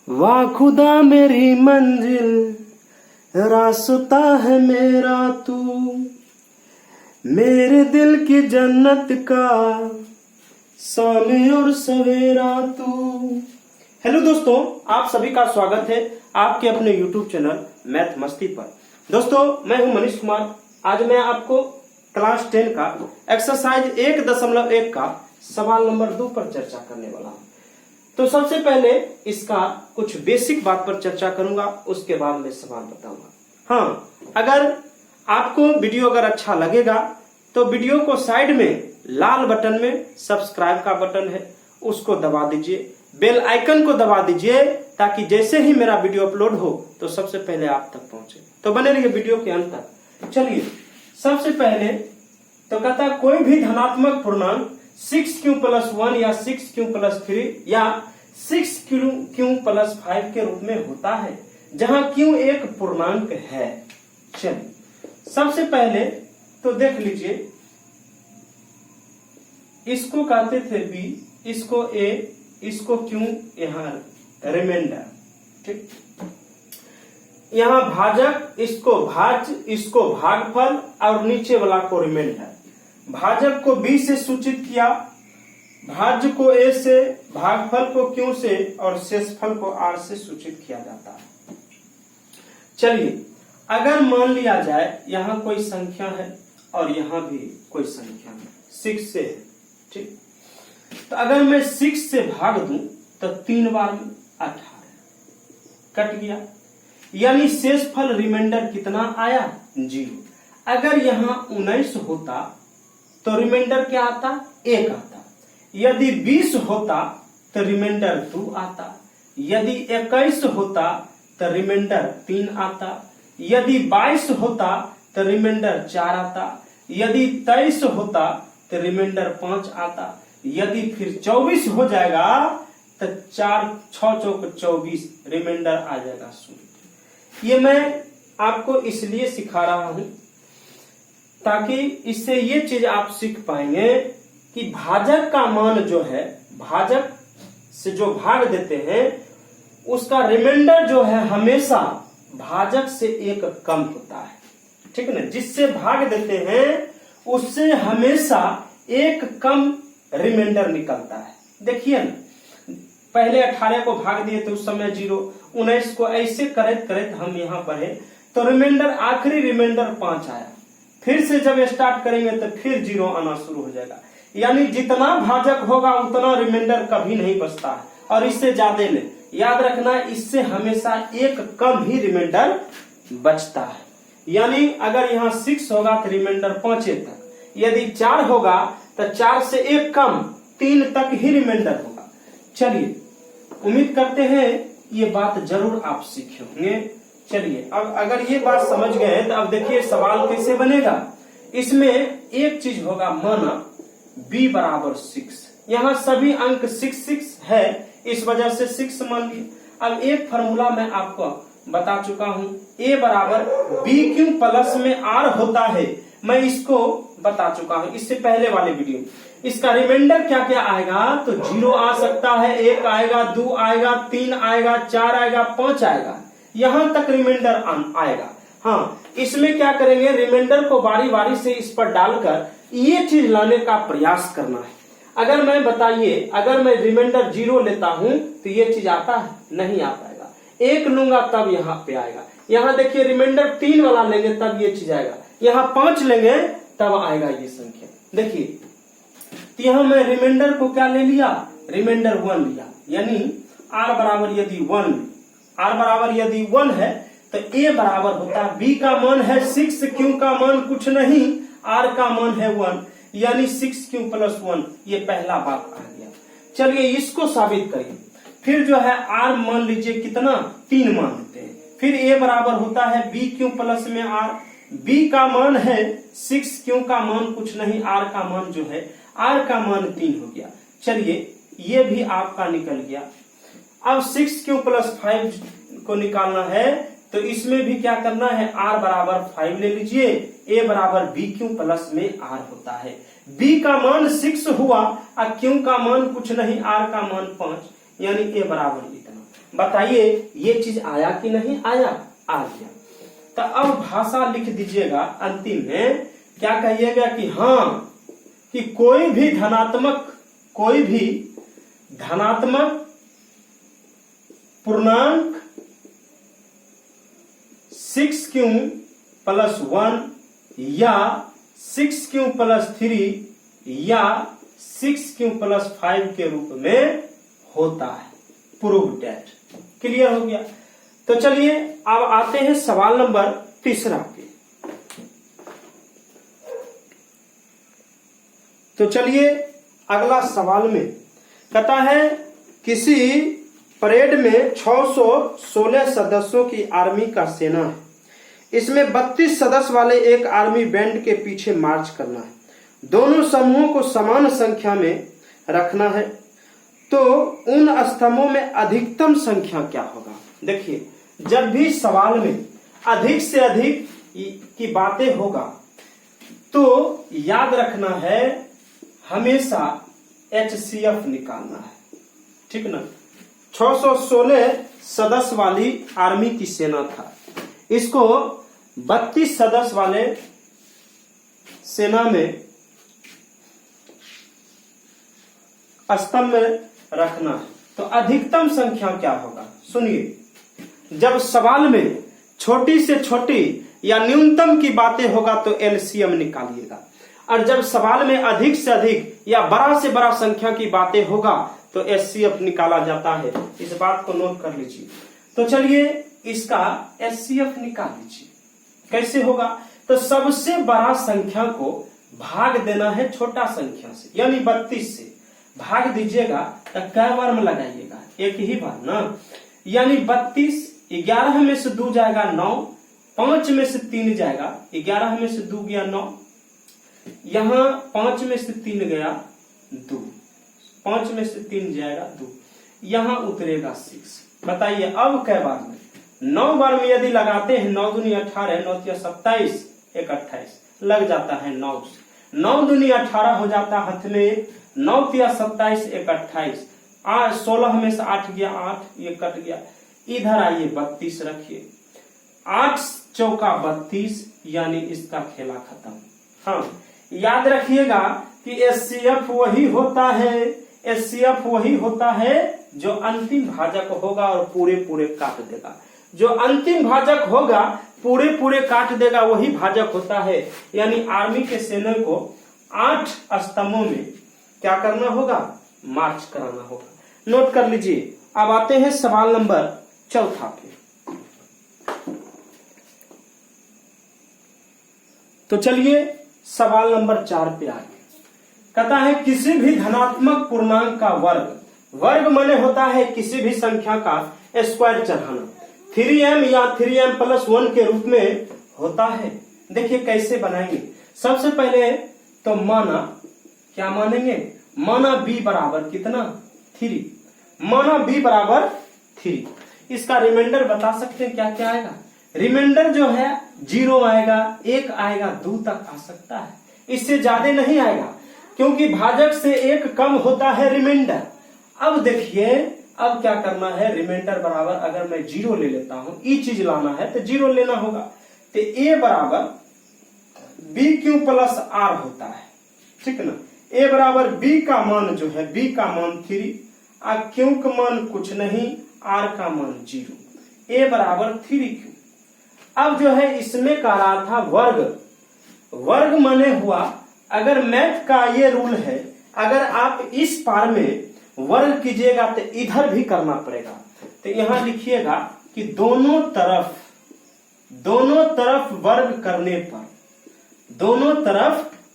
वाह खुदा मेरी मंजिल रास्ता है मेरा तू, मेरे दिल की जन्नत का शाम और सवेरा तू। हेलो दोस्तों, आप सभी का स्वागत है आपके अपने YouTube चैनल मैथ मस्ती पर। दोस्तों, मैं हूं मनीष कुमार। आज मैं आपको क्लास 10 का एक्सरसाइज 1.1 का सवाल नंबर 2 पर चर्चा करने वाला हूं। तो सबसे पहले इसका कुछ बेसिक बात पर चर्चा करूंगा, उसके बाद मैं सवाल बताऊंगा। हाँ, अगर आपको वीडियो अगर अच्छा लगेगा तो वीडियो को साइड में लाल बटन में सब्सक्राइब का बटन है, उसको दबा दीजिए। बेल आइकन को दबा दीजिए ताकि जैसे ही मेरा वीडियो अपलोड हो तो सबसे पहले आप तक पहुंचे। तो बने रहिए वीडियो के अंत तक। चलिए, सबसे पहले तो कहता है कोई भी धनात्मक पूर्णांक 6q + 1 या 6q + 3 या 6q + 5 के रूप में होता है, जहां q एक पूर्णांक है। चलिए, सबसे पहले तो देख लीजिए, इसको कहते थे b, इसको a, इसको q, यहां रिमाइंडर। ठीक, यहां भाजक, इसको भाज्य, इसको भागफल और नीचे वाला को रिमाइंडर। भाजक को b से सूचित किया, भाज्य को a से, भागफल को q से और शेषफल को r से सूचित किया जाता है। चलिए, अगर मान लिया जाए यहां कोई संख्या है और यहां भी कोई संख्या है, 6 से है। ठीक, तो अगर मैं 6 से भाग दूं तो 3 बार में 18 कट गया, यानी शेषफल रिमाइंडर कितना आया? 0। अगर यहां 19 होता तो रिमाइंडर क्या आता? 1 आता। यदि 20 होता तो रिमाइंडर 2 आता। यदि 21 होता तो रिमाइंडर 3 आता। यदि 22 होता तो रिमाइंडर 4 आता। यदि 23 होता तो रिमाइंडर 5 आता। यदि फिर 24 हो जाएगा तो 4 6 चौक 24, रिमाइंडर आ जाएगा 0। ये मैं आपको इसलिए सिखा रहा हूं ताकि इससे ये चीज आप सीख पाएंगे कि भाजक का मान जो है, भाजक से जो भाग देते हैं उसका रिमाइंडर जो है हमेशा भाजक से 1 कम होता है। ठीक है ना, जिससे भाग देते हैं उससे हमेशा 1 कम रिमाइंडर निकलता है। देखिए ना, पहले 18 को भाग दिए तो उस समय 0, 19 को ऐसे करते करते हम यहाँ बढ़े तो रिमाइंडर, आखिरी रिमाइंडर 5 आया। फिर से जब स्टार्ट करेंगे तो फिर 0 आना शुरू हो जाएगा। यानी जितना भाजक होगा उतना रिमाइंडर कभी नहीं बचता है, और इससे ज्यादा नहीं। याद रखना, इससे हमेशा 1 कम ही रिमाइंडर बचता है। यानी अगर यहाँ 6 होगा तो रिमाइंडर 5 तक, यदि 4 होगा तो 4 से 1 कम 3 तक ही रिमाइंडर होगा। चलिए, उम्मीद करते हैं ये बात जरूर आप सीखे होंगे। चलिए, अब अगर ये बात समझ गए तो अब देखिए सवाल कैसे बनेगा। इसमें एक चीज होगा, माना b = 6, यहाँ सभी अंक 6 है, इस वजह से 6 मान लिए। अब एक फॉर्मूला मैं आपको बता चुका हूं, a = bq प्लस में r होता है, मैं इसको बता चुका हूं इससे पहले वाले वीडियो। इसका रिमाइंडर क्या क्या आएगा तो 0 आ सकता है, 1 आएगा, 2 आएगा, 3 आएगा, 4 आएगा, 5 आएगा, यहां तक रिमाइंडर आएगा। हाँ, इसमें क्या करेंगे, रिमाइंडर को बारी बारी से इस पर डालकर ये चीज लाने का प्रयास करना है। अगर मैं बताइए, अगर मैं रिमाइंडर 0 लेता हूं तो ये चीज आता है? नहीं आ पाएगा। 1 लूंगा तब यहाँ पे आएगा। यहाँ देखिए, रिमाइंडर 3 वाला लेंगे तब ये चीज आएगा। यहाँ 5 लेंगे तब आएगा ये संख्या। देखिए, तो यहाँ मैं रिमाइंडर को क्या ले लिया? रिमाइंडर 1 लिया। यानी r बराबर यदि 1 है तो a बराबर होता है, b का मान है 6, q का मान कुछ नहीं, r का मान है 1, यानी 6q + 1। ये पहला बात आ गया। चलिए, इसको साबित करिए। फिर जो है r मान लीजिए कितना? 3 मान लेते हैं। फिर a बराबर होता है bq प्लस में r, b का मान है 6, q का मान कुछ नहीं, r का मान जो है, r का मान 3 हो गया। चलिए, ये भी आपका निकल गया। अब 6q + 5 को निकालना है तो इसमें भी क्या करना है, r बराबर 5 ले लीजिए, a बराबर bq प्लस में r होता है। b का मान 6 हुआ और q का मान कुछ नहीं, r का मान 5, यानी a बराबर इतना। बताइए ये चीज आया कि नहीं आया? आ गया। तो अब भाषा लिख दीजिएगा अंतिम में, क्या कहिएगा कि हाँ कि कोई भी धनात्मक पूर्णांक 6q + 1 या 6q + 3 या 6q + 5 के रूप में होता है। Prove that. क्लियर हो गया? तो चलिए अब आते हैं सवाल नंबर 3 पे। तो चलिए अगला सवाल में कहता है किसी परेड में 616 सदस्यों की आर्मी का सेना है। इसमें 32 सदस्य वाले एक आर्मी बैंड के पीछे मार्च करना है। दोनों समूहों को समान संख्या में रखना है, तो उन स्तंभों में अधिकतम संख्या क्या होगा? देखिए, जब भी सवाल में अधिक से अधिक की बातें होगा तो याद रखना है हमेशा HCF निकालना है, ठीक ना। 616 सदस्य वाली आर्मी की सेना था, इसको 32 सदस्य वाले सेना में स्तंभ में रखना है, तो अधिकतम संख्या क्या होगा? सुनिए, जब सवाल में छोटी से छोटी या न्यूनतम की बातें होगा तो LCM निकालिएगा, और जब सवाल में अधिक से अधिक या बड़ा से बड़ा संख्या की बातें होगा तो HCF निकाला जाता है। इस बात को नोट कर लीजिए। तो चलिए इसका HCF निकाल लीजिए। कैसे होगा? तो सबसे बड़ा संख्या को भाग देना है छोटा संख्या से, यानी 32 से भाग दीजिएगा तो कै बार में लगाइएगा? एक ही बार ना, यानी 32। 11 में से 2 जाएगा 9, 5 में से 3 जाएगा, 11 में से 2 गया 9, यहाँ 5 में से 3 गया 2, 5 में से 3 जाएगा 2, यहाँ उतरेगा 6। बताइए अब कै बार में? 9 बार में यदि लगाते हैं, 9 दूनी 18, 9 तिया 27, 1 28 लग जाता है 9 से, 9 दूनी 18 हो जाता हाथ में, 9 तिया 27, 1 28, 16 में से 8 गया 8, ये कट गया। इधर आइए 32 रखिए, 8 चौका 32, यानी इसका खेला खत्म। हाँ, याद रखिएगा कि HCF वही होता है, HCF वही होता है जो अंतिम भाजक होगा और पूरे पूरे काट देगा। जो अंतिम भाजक होगा पूरे पूरे काट देगा वही भाजक होता है। यानी आर्मी के सेना को 8 स्तंभों में क्या करना होगा? मार्च कराना होगा। नोट कर लीजिए। अब आते हैं सवाल नंबर 4 पे। तो चलिए सवाल नंबर 4 पे आगे। कहता है किसी भी धनात्मक पूर्णांक का वर्ग माने होता है किसी भी संख्या का स्क्वायर चढ़ाना, 3m या 3m+1 के रूप में होता है। देखिए कैसे बनाएंगे। सबसे पहले तो माना, क्या मानेंगे? माना b बराबर कितना? 3। माना b बराबर 3। इसका रिमाइंडर बता सकते हैं क्या क्या आएगा? रिमाइंडर जो है 0 आएगा, 1 आएगा, 2 तक आ सकता है, इससे ज्यादा नहीं आएगा, क्योंकि भाजक से 1 कम होता है रिमाइंडर। अब देखिए अब क्या करना है? रिमाइंडर बराबर अगर मैं 0 ले लेता हूं, ई चीज लाना है तो 0 लेना होगा, तो a बराबर BQ + R होता है, ठीक ना। a बराबर b का मान जो है, b का मान 3, Q का मान कुछ नहीं, R का मान 0, a बराबर 3Q। अब जो है इसमें कह रहा था वर्ग माने हुआ, अगर मैथ का ये रूल है, अगर आप इस पार में वर्ग कीजिएगा तो इधर भी करना पड़ेगा। तो यहां लिखिएगा कि दोनों तरफ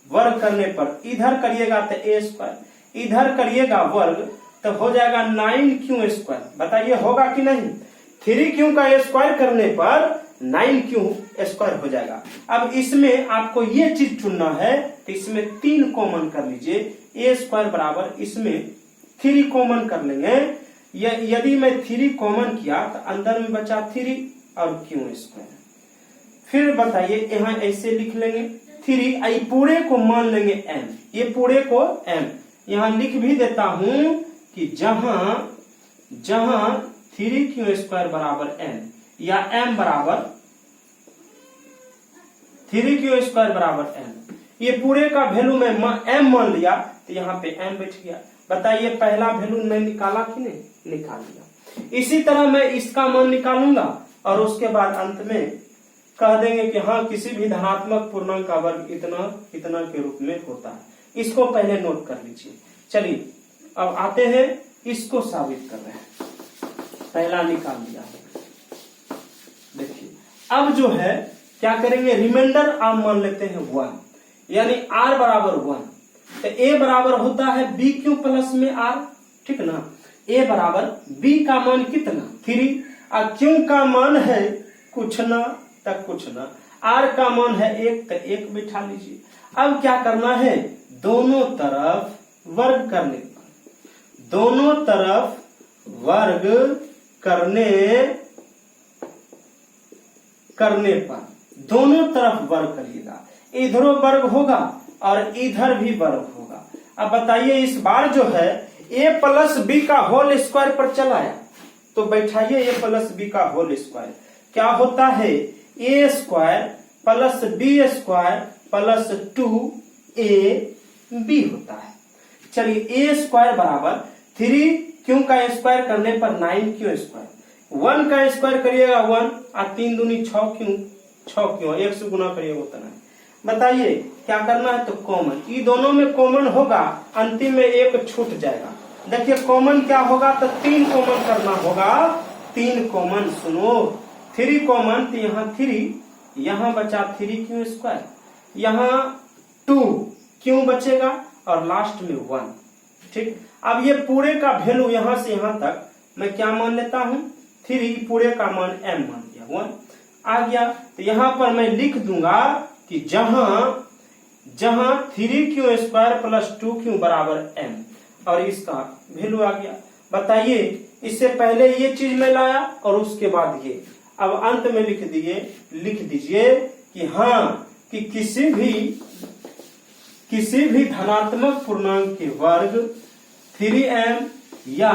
वर्ग करने पर इधर करिएगा तो a², इधर करिएगा वर्ग तो हो जाएगा 9q²। बताइए होगा कि नहीं? 3q का स्क्वायर करने पर 9q² हो जाएगा। अब इसमें आपको ये चीज चुनना है, तो इसमें 3 कॉमन कर लीजिए, a² बराबर इसमें 3 कॉमन कर लेंगे। यदि मैं 3 कॉमन किया तो अंदर में बचा 3 और q²। फिर बताइए यहाँ ऐसे लिख लेंगे 3, आई पूरे को मान लेंगे m, ये पूरे को m। यहाँ लिख भी देता हूं कि जहां 3q² बराबर m, या m बराबर 3q² बराबर m। ये पूरे का वैल्यू में m मान लिया तो यहाँ पे m बैठ गया। बताइए पहला वैल्यू मैं निकाला कि नहीं? निकाल लिया। इसी तरह मैं इसका मान निकालूंगा और उसके बाद अंत में कह देंगे कि हाँ किसी भी धनात्मक पूर्णांक का वर्ग इतना इतना के रूप में होता है। इसको पहले नोट कर लीजिए। चलिए अब आते हैं इसको साबित कर रहे हैं। पहला निकाल लिया है। देखिए अब जो है क्या करेंगे, रिमाइंडर आप मान लेते हैं 1, यानी r बराबर 1। तो a बराबर होता है b क्यू प्लस में r, ठीक ना। a बराबर b का मान कितना 3, और q का मान है कुछ ना तक कुछ ना, r का मान है 1 तो 1 बिठा लीजिए। अब क्या करना है, दोनों तरफ वर्ग करने पर, दोनों तरफ वर्ग करने पर दोनों तरफ वर्ग करिएगा। इधरों वर्ग होगा और इधर भी वर्ग होगा। अब बताइए इस बार जो है a प्लस बी का होल स्क्वायर पर चलाया तो बैठाइए a प्लस बी का होल स्क्वायर क्या होता है, a square plus B square plus 2ab होता है। चलिए a स्क्वायर बराबर 3q का स्क्वायर करने पर 9q स्क्वायर, 1 का स्क्वायर करिएगा 1 और 3 दूनी 6q 1 से गुना करिएगा उतना है। बताइए क्या करना है, तो कॉमन, ये दोनों में कॉमन होगा, अंतिम में एक छूट जाएगा। देखिए कॉमन क्या होगा, तो 3 कॉमन करना होगा, 3 कॉमन, सुनो 3 कॉमन, तो यहाँ 3, यहाँ बचा 3q स्क्वायर, यहाँ 2q बचेगा और लास्ट में 1, ठीक। अब ये पूरे का वैल्यू यहाँ से यहाँ तक मैं क्या मान लेता हूँ, 3, पूरे का मान m मान दिया, 1 आ गया। तो यहाँ पर मैं लिख दूंगा कि जहां 3q स्क्वायर प्लस 2q बराबर m, और इसका वैल्यू आ गया। बताइए इससे पहले ये चीज में लाया और उसके बाद ये, अब अंत में लिख दीजिए कि हाँ कि किसी भी धनात्मक पूर्णांक के वर्ग 3m या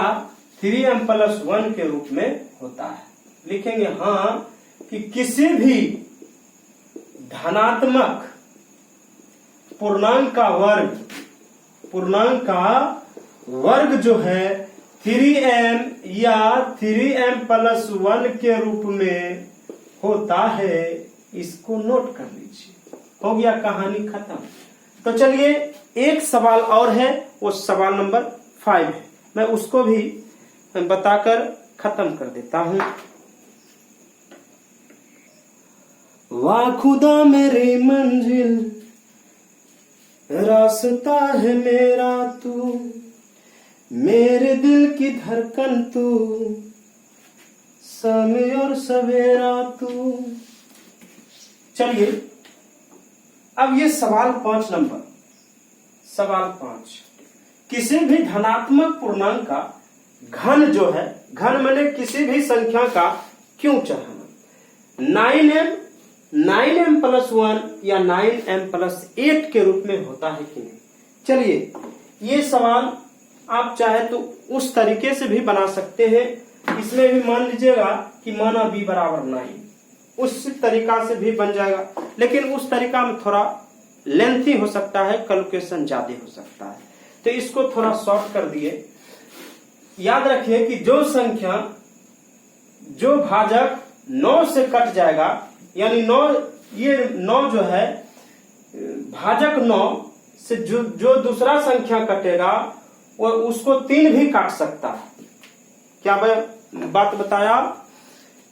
3m प्लस 1 के रूप में होता है। लिखेंगे हाँ कि किसी भी धनात्मक पूर्णांक का वर्ग जो है 3m या 3m प्लस 1 के रूप में होता है। इसको नोट कर लीजिए, हो गया, कहानी खत्म। तो चलिए एक सवाल और है, वो सवाल नंबर 5 है, मैं उसको भी बताकर खत्म कर देता हूं। वाह खुदा मेरी मंजिल, रास्ता है मेरा तू, मेरे दिल की धड़कन तू, समय और सवेरा तू। चलिए अब ये सवाल 5 नंबर, सवाल 5, किसी भी धनात्मक पूर्णांक का घन जो है, घन मैंने किसी भी संख्या का क्यों चढ़ाना, 9m प्लस 1 या 9m प्लस 8 के रूप में होता है कि नहीं। चलिए ये सवाल आप चाहे तो उस तरीके से भी बना सकते हैं, इसमें भी मान लीजिएगा कि माना b बराबर 9, उस तरीका से भी बन जाएगा, लेकिन उस तरीका में थोड़ा लेंथी हो सकता है, कैलकुलेशन ज्यादा हो सकता है, तो इसको थोड़ा शॉर्ट कर दिए। याद रखिए कि जो भाजक 9 से कट जाएगा, यानी 9, ये 9 जो है भाजक 9 से जो दूसरा संख्या कटेगा वो उसको 3 भी काट सकता है। क्या बात बताया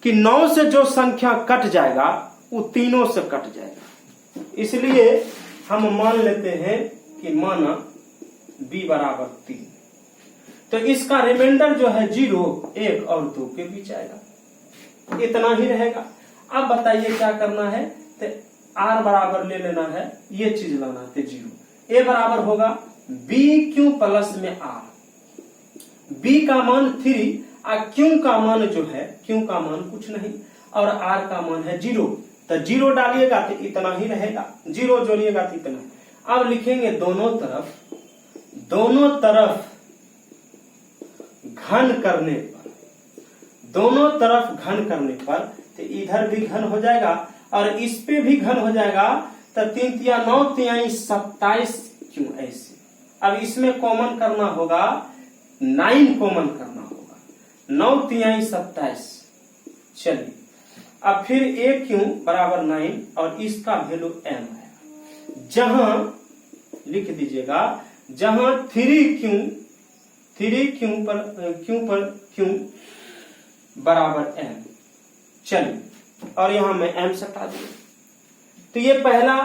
कि 9 से जो संख्या कट जाएगा वो तीनों से कट जाएगा, इसलिए हम मान लेते हैं कि माना b बराबर 3, तो इसका रिमाइंडर जो है 0, 1 और 2 के बीच आएगा, इतना ही रहेगा। अब बताइए क्या करना है, तो r बराबर ले लेना है, ये चीज लाना है 0, a बराबर होगा b क्यू प्लस में r, b का मान 3 और q का मान जो है, q का मान कुछ नहीं और r का मान है 0, तो 0 डालिएगा तो इतना ही रहेगा, 0 जोड़िएगा तो इतना। अब लिखेंगे दोनों तरफ घन करने पर, दोनों तरफ घन करने पर तो इधर भी घन हो जाएगा और इस पे भी घन हो जाएगा। तो 3 तिया 9 तिहाई 27 क्यों ऐसे। अब इसमें कॉमन करना होगा, 9 कॉमन करना होगा, 9 तिहाई 27। चलिए अब फिर a क्यों बराबर 9 और इसका वैल्यू m आएगा। जहां लिख दीजिएगा, जहां 3 क्यों पर बराबर m। चलिए और यहां मैं m सटा दूंगा। तो ये पहला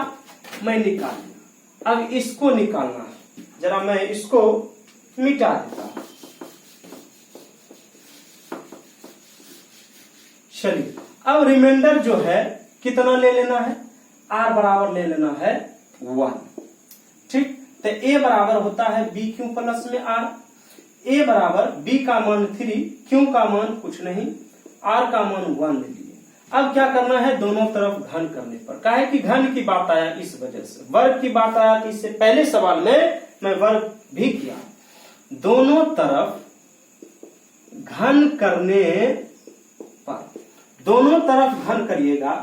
मैं निकाल लिया। अब इसको निकालना है, जरा मैं इसको मिटा देता हूं। चलिए अब रिमाइंडर जो है कितना ले लेना है, r बराबर ले लेना है 1। ठीक, तो a बराबर होता है b क्यों प्लस में r। a बराबर b का मान 3, क्यों का मान कुछ नहीं, r का मान 1 ले लिए। अब क्या करना है, दोनों तरफ घन करने पर, काहे कि घन की बात आया इस वजह से, वर्ग की बात आया कि इससे पहले सवाल में मैं वर्ग भी किया। दोनों तरफ घन करने पर, दोनों तरफ घन करिएगा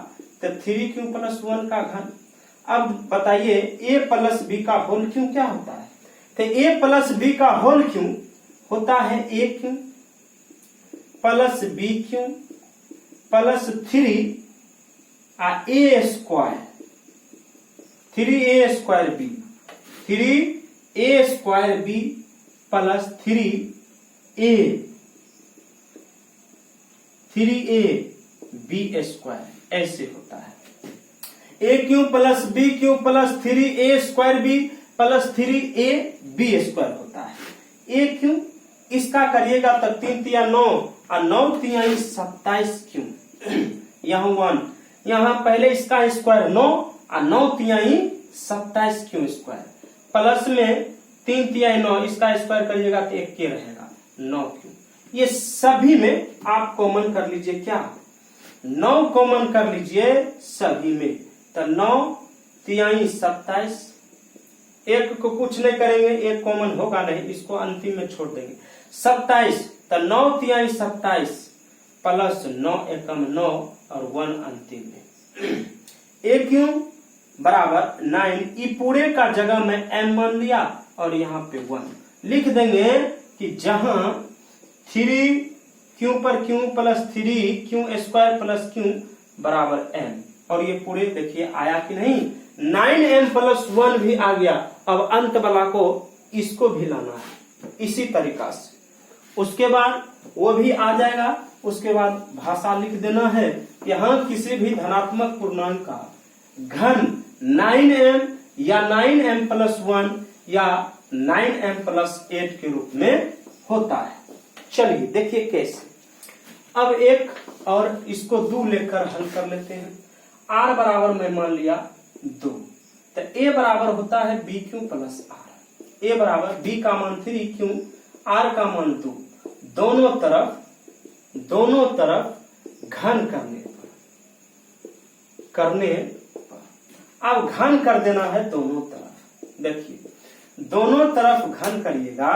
तो 3 क्यों प्लस 1 का घन। अब बताइए a प्लस b का होल क्यों क्या होता है। तो a प्लस b का होल क्यों होता है a क्यों प्लस b क्यों plus 3 a square, 3a square b, 3a square b plus 3a b square ऐसे होता है। a Q plus b Q plus 3a square b plus 3a b square होता है। a क्यू इसका करिएगा तो 3 तिया 9 और 9 तिया 27 क्यों, यहाँ 1, यहाँ पहले इसका स्क्वायर 9 और 9 तिया 27 क्यों स्क्वायर, प्लस में 3 तिया 9 इसका स्क्वायर करिएगा तो 1 के रहेगा 9 क्यों। ये सभी में आप कॉमन कर लीजिए, क्या 9 कॉमन कर लीजिए सभी में, तो 9 तिया 27, एक को कुछ नहीं करेंगे, एक कॉमन होगा नहीं, इसको अंतिम में छोड़ देंगे। 27 तो 9 तिया 27 प्लस 9 एकम 9 और 1 अंतिम में। a क्यों बराबर 9, ई पूरे का जगह में m मान लिया और यहाँ पे 1 लिख देंगे कि जहां 3 क्यों पर क्यों प्लस 3 क्यों स्क्वायर प्लस क्यों बराबर m, और ये पूरे देखिए आया कि नहीं, 9m प्लस 1 भी आ गया। अब अंत वाला को इसको भी लाना है इसी तरीका से, उसके बाद वो भी आ जाएगा। उसके बाद भाषा लिख देना है, यहाँ किसी भी धनात्मक पूर्णांक का घन 9m या 9m प्लस 1 या 9m प्लस 8 के रूप में होता है। चलिए देखिए कैसे। अब एक और इसको 2 लेकर हल कर लेते हैं। r बराबर मैं मान लिया 2, तो a बराबर होता है b क्यों प्लस r। a बराबर b का मान 3 क्यों, r का मान 2, दोनों तरफ घन करने पर अब घन कर देना है दोनों तरफ। देखिए दोनों तरफ घन करिएगा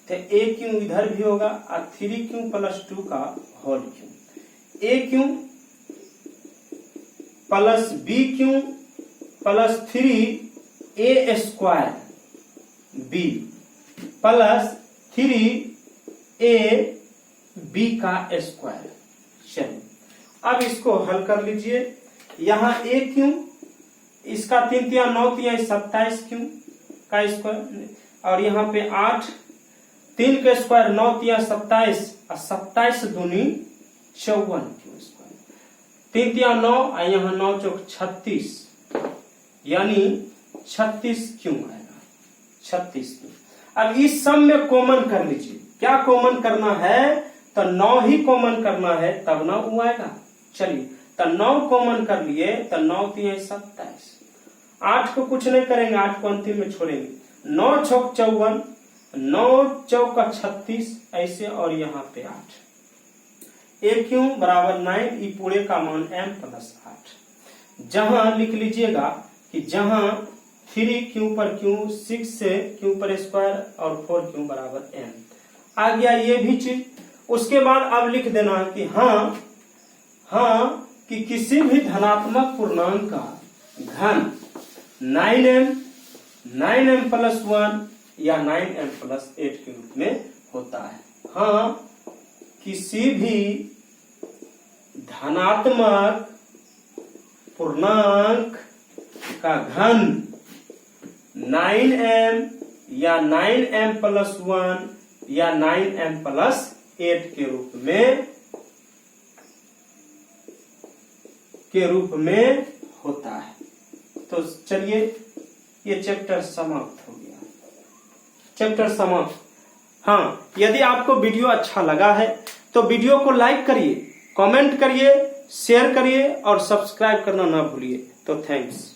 तो a क्यों इधर भी होगा और 3 क्यों प्लस 2 का होल क्यों, a क्यों प्लस b क्यों plus 3a square b plus 3a b का स्क्वायर। चलिए अब इसको हल कर लीजिए। यहाँ a क्यों, इसका 3 तिया 9 तिया 27 क्यों का स्क्वायर, और यहाँ पे 8, 3 का स्क्वायर 9 तिया 27 और 27 दूनी 54 क्यों स्क्वायर, 3 तिया 9 और यहाँ 9 चौक 36 यानी 36 क्यों आएगा, 36 क्यों। अब इस सब में कॉमन कर लीजिए, क्या कॉमन करना है, तो 9 ही कॉमन करना है तब 9 आएगा। चलिए तो 9 कॉमन कर लिए तो 9 तिया 27, 8 को कुछ नहीं करेंगे, 8 को अंतिम में छोड़ेंगे, 9 चौक 54, 9 चौक 36 ऐसे, और यहाँ पे 8, a क्यों बराबर 9, ई पूरे का मान m प्लस 8। जहां लिख लीजिएगा कि जहां 3 क्यों पर क्यों, 6 से क्यों पर स्क्वायर और 4 क्यों बराबर m आ गया ये भी चीज। उसके बाद अब लिख देना कि हाँ कि किसी भी धनात्मक पूर्णांक का घन 9m प्लस 1 या 9m प्लस 8 के रूप में होता है। हाँ, किसी भी धनात्मक पूर्णांक का घन 9m या 9m प्लस 1 या 9m प्लस 8 के रूप में होता है। तो चलिए ये चैप्टर समाप्त हो गया। चैप्टर समाप्त। हाँ, यदि आपको वीडियो अच्छा लगा है तो वीडियो को लाइक करिए, कमेंट करिए, शेयर करिए और सब्सक्राइब करना ना भूलिए। तो थैंक्स।